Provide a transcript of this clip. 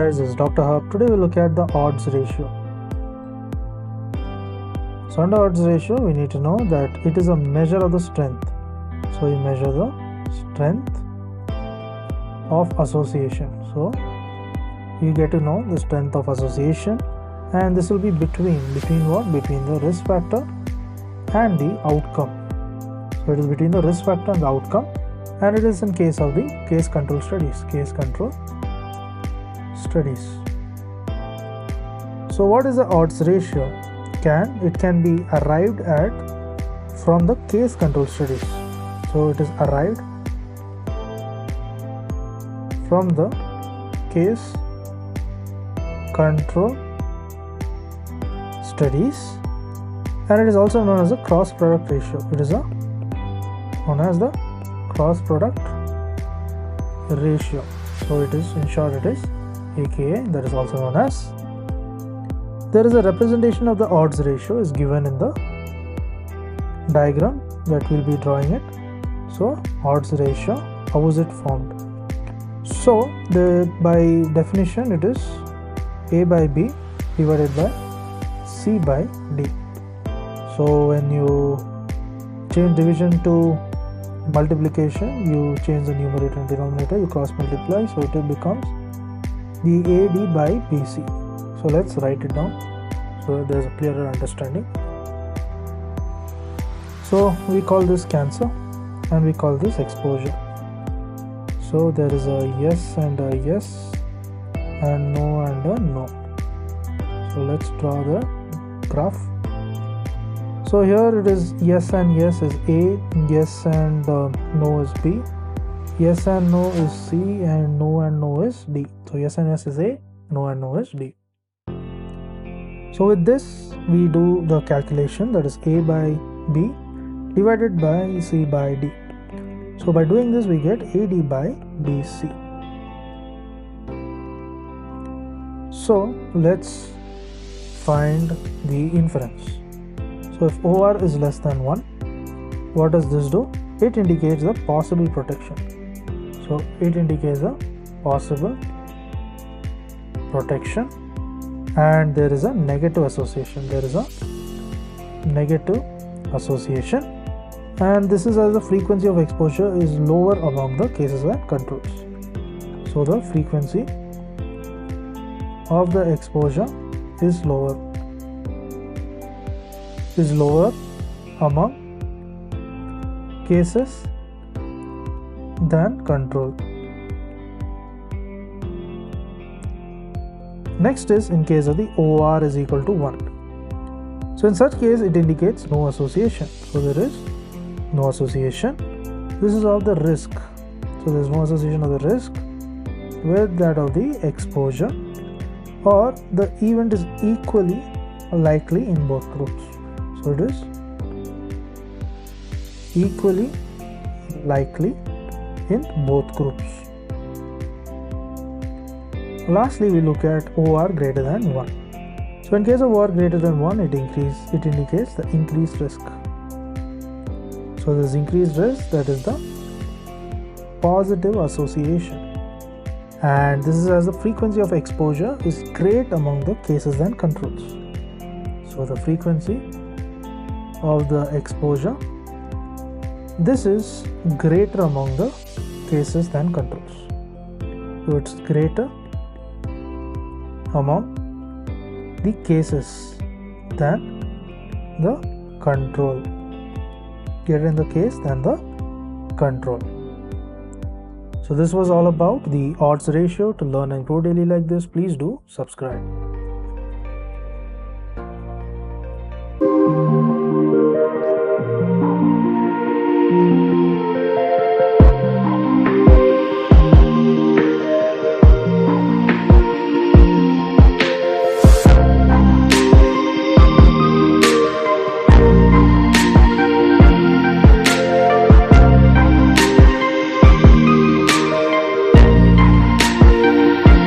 guys, this is Dr. Hub. Today we'll look at the odds ratio. So under odds ratio, we need to know that it is a measure of the strength. So we measure the strength of association. So you get to know the strength of association, and this will be between what? Between the risk factor and the outcome. So it is between the risk factor and the outcome, and it is in case of the case control studies. So what is the odds ratio? It can be arrived at from the case control studies. So it is arrived from the case control studies, and it is also known as the cross product ratio. It is known as the cross product ratio. So it is, in short, it is aka, that is also known as. There is a representation of the odds ratio is given in the diagram that we'll be drawing it. So odds ratio, how is it formed? So by definition it is A by B divided by C by D. So when you change division to multiplication, you change the numerator and denominator, you cross multiply, so it becomes the AD by BC. So let's write it down so there's a clearer understanding. So we call this cancer and we call this exposure. So there is a yes and a yes and no and a no. So let's draw the graph. So here it is yes and yes is A, yes and no is B, yes and no is C, and no is D. So yes and yes is A, no and no is D. So with this we do the calculation, that is A by B divided by C by D. So by doing this we get AD by BC. So let's find the inference. So if OR is less than 1, what does this do? It indicates the possible protection. So it indicates a possible protection, and there is a negative association. And this is as the frequency of exposure is lower among the cases and controls. So the frequency of the exposure is lower among cases than control. Next is in case of the OR is equal to 1. So in such case it indicates no association. So there is no association. This is of the risk. So there is no association of the risk with that of the exposure, or the event is equally likely in both groups. So it is equally likely in both groups. Lastly, we look at OR greater than 1. So in case of OR greater than 1, it indicates the increased risk. So this increased risk, that is the positive association, and this is as the frequency of exposure is great among the cases than controls. So the frequency of the exposure, this is greater among the cases than controls. So it's greater among the cases than the control, greater in the case than the control. So this was all about the odds ratio. To learn and grow daily like this, please do subscribe.